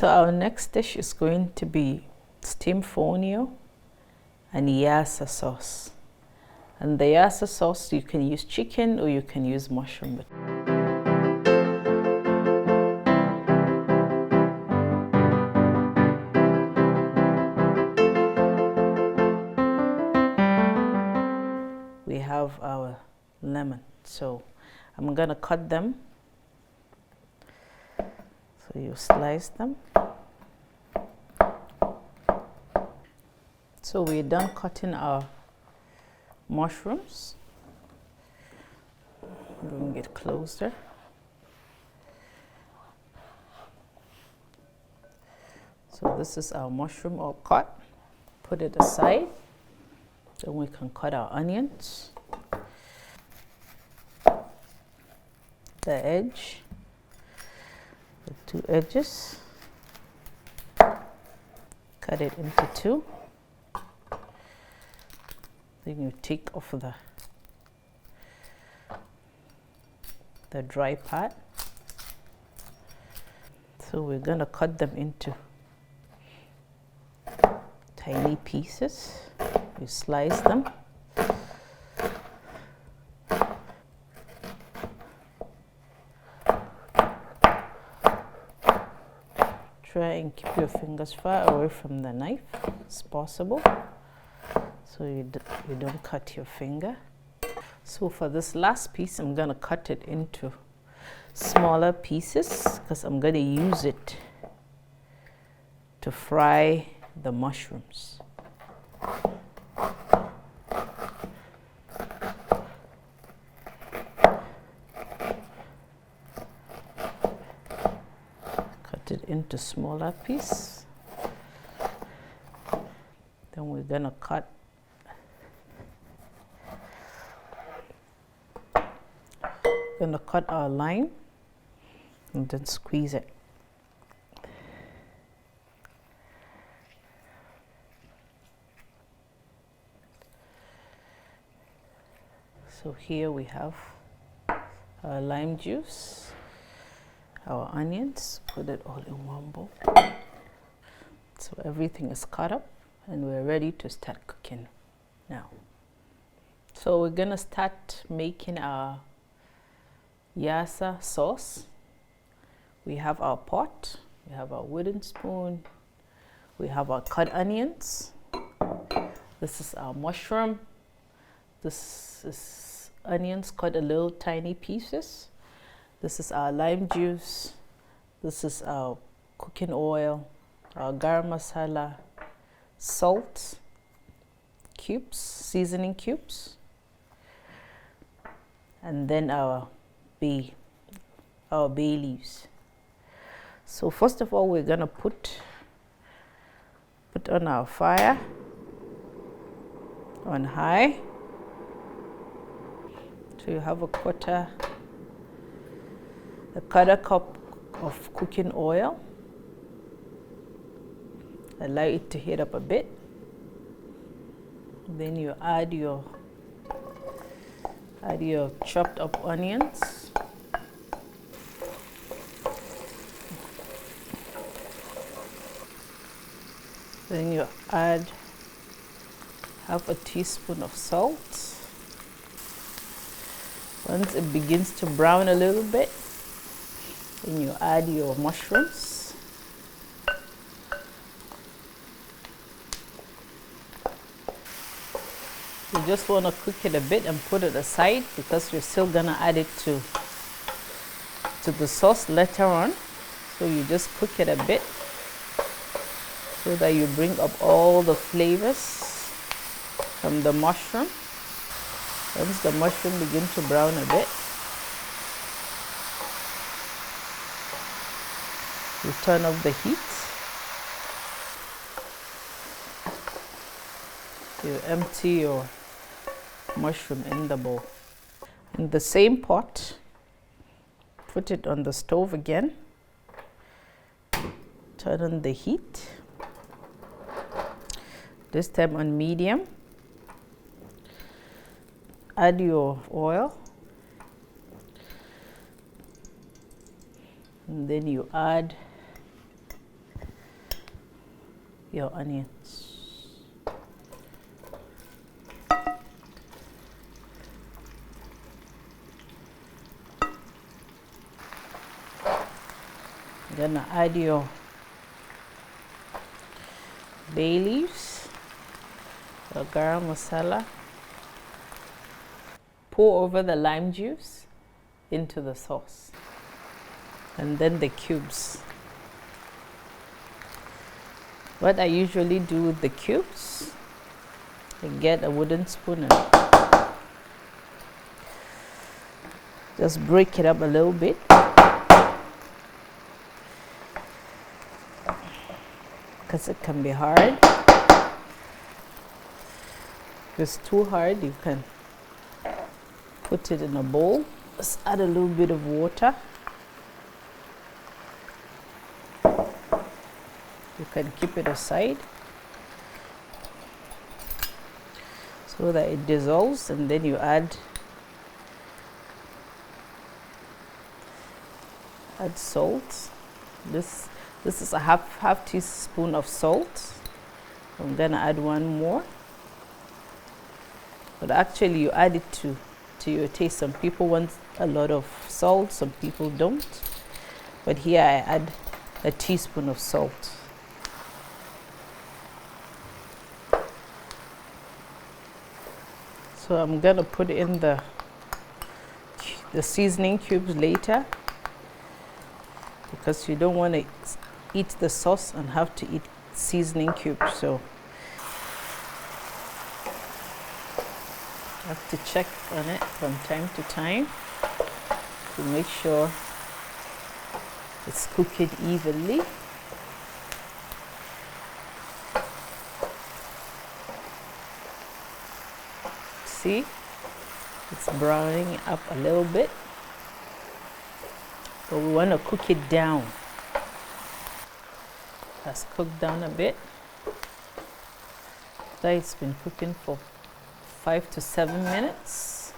So our next dish is going to be steamed fonio and yassa sauce. And the yassa sauce, you can use chicken or you can use mushroom. We have our lemon, so I'm gonna cut them. So you slice them. So we're done cutting our mushrooms. Bring it closer. So this is our mushroom all cut. Put it aside. Then we can cut our onions. The edge, the two edges. Cut it into two. Then you take off the dry part. So we're gonna cut them into tiny pieces. You slice them. Try and keep your fingers far away from the knife as possible, so you don't cut your finger. So for this last piece, I'm gonna cut it into smaller pieces because I'm gonna use it to fry the mushrooms. Cut it into smaller pieces. Then we're gonna cut our lime and then squeeze it. So here we have our lime juice, our onions, put it all in one bowl. So everything is cut up and we're ready to start cooking now. So we're gonna start making our yassa sauce. We have our pot, we have our wooden spoon, we have our cut onions. This is our mushroom. This is onions cut a little tiny pieces. This is our lime juice. This is our cooking oil, our garam masala, salt cubes, seasoning cubes, and then our bay leaves. So first of all, we're gonna put on our fire on high. So you have a quarter cup of cooking oil. Allow it to heat up a bit. Then you add your chopped up onions. Then you add half a teaspoon of salt. Once it begins to brown a little bit, then you add your mushrooms. You just want to cook it a bit and put it aside because you're still gonna add it to the sauce later on. So you just cook it a bit so that you bring up all the flavors from the mushroom. Once the mushroom begins to brown a bit, you turn off the heat. You empty your mushroom in the bowl. In the same pot, put it on the stove again. Turn on the heat. This time on medium. Add your oil. And then you add your onions. Gonna add your bay leaves, your garam masala. Pour over the lime juice into the sauce, and then the cubes. What I usually do with the cubes, I get a wooden spoon and just break it up a little bit. Because it can be hard. If it's too hard, you can put it in a bowl. Just add a little bit of water. You can keep it aside so that it dissolves, and then you add salt. This is a half teaspoon of salt. I'm gonna add one more, but actually you add it to your taste. Some people want a lot of salt, some people don't, but here I add a teaspoon of salt. So I'm gonna put in the seasoning cubes later, because you don't want to eat the sauce and have to eat seasoning cubes. So I have to check on it from time to time to make sure it's cooking evenly. See, it's browning up a little bit, but we want to cook it down. Let's cook down a bit. So it's been cooking for 5 to 7 minutes.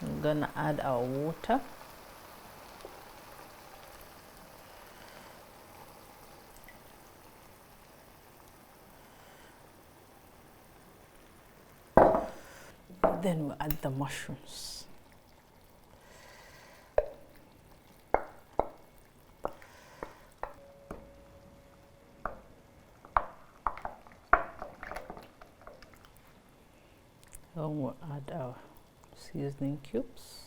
I'm gonna add our water. Then we'll add the mushrooms. And we'll add our seasoning cubes.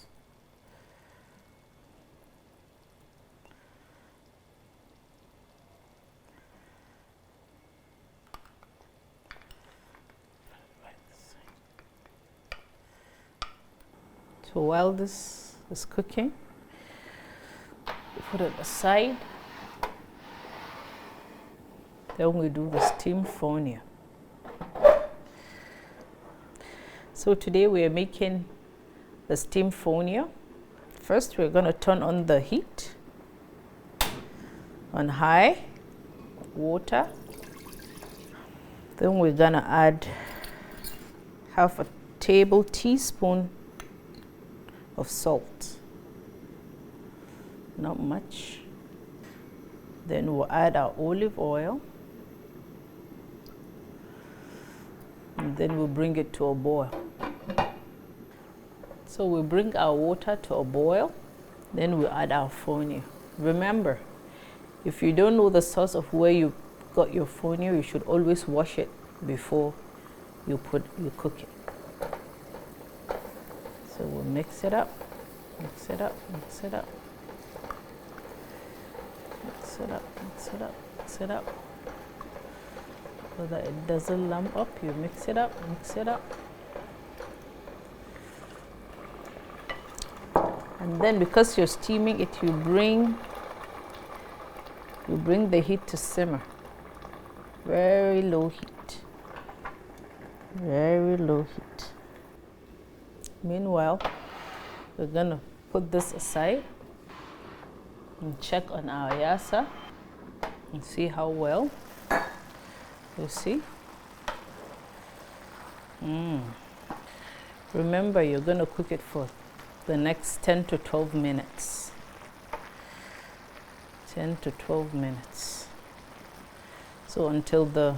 So while this is cooking, put it aside. Then we do the steamed fonio. So today we are making the steamed fonio. First we're going to turn on the heat on high, water. Then we're going to add half a teaspoon of salt, not much. Then we'll add our olive oil, and then we'll bring it to a boil. So we bring our water to a boil, then we'll add our fonio. Remember, if you don't know the source of where you got your fonio, you should always wash it before you cook it. So we'll mix it up, mix it up, mix it up, mix it up, mix it up, mix it up, so that it doesn't lump up. You mix it up, mix it up. And then because you're steaming it, you bring the heat to simmer. Very low heat. Very low heat. Meanwhile, we're gonna put this aside and check on our yassa and see how well. You see? Remember, you're gonna cook it for the next 10 to 12 minutes. 10 to 12 minutes. So until the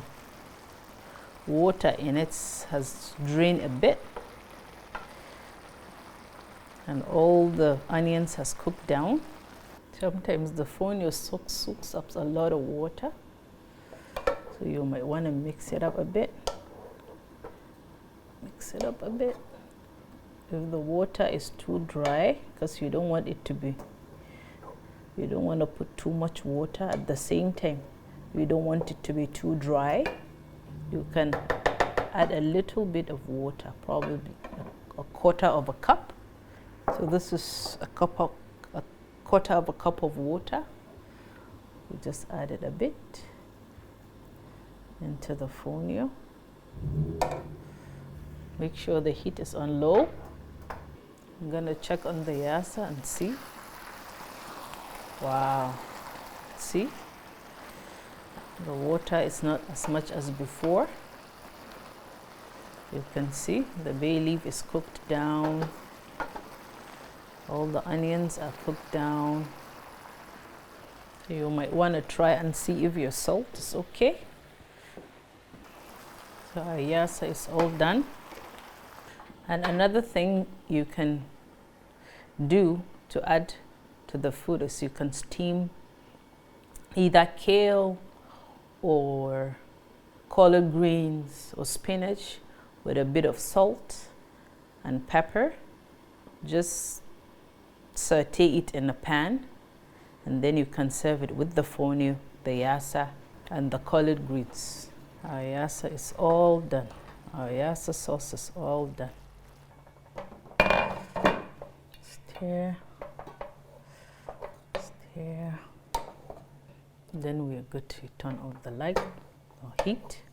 water in it has drained a bit and all the onions has cooked down. Sometimes the fonio soaks up a lot of water, so you might want to mix it up a bit. Mix it up a bit. If the water is too dry, because you don't want it to be, you don't want to put too much water at the same time. You don't want it to be too dry. You can add a little bit of water, probably a quarter of a cup. So this is a quarter of a cup of water. We just added a bit into the fonio. Make sure the heat is on low. I'm gonna check on the yassa and see. Wow, see? The water is not as much as before. You can see the bay leaf is cooked down. All the onions are cooked down. So you might want to try and see if your salt is okay. So our yassa is all done. And another thing you can do to add to the food is you can steam either kale or collard greens or spinach with a bit of salt and pepper. Just saute it in a pan, and then you can serve it with the fonio, the yassa, and the collard greens. Our yassa is all done. Our yassa sauce is all done. Stir, stir. Then we are good to turn off the light or heat.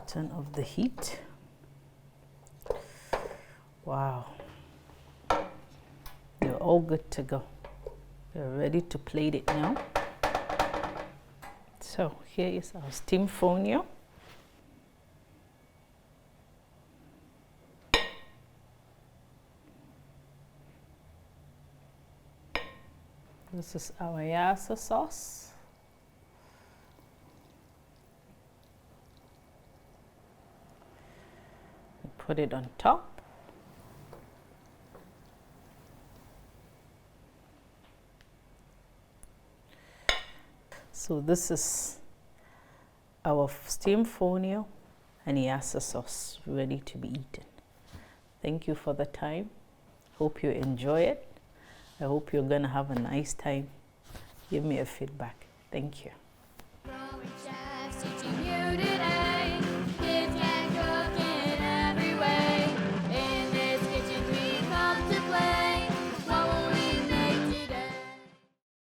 Turn off the heat. Wow. You're all good to go. We're ready to plate it now. So here is our steamed fonio. This is our yassa sauce. We put it on top. So this is our steamed fonio and yassa sauce ready to be eaten. Thank you for the time. Hope you enjoy it. I hope you're gonna have a nice time. Give me a feedback. Thank you.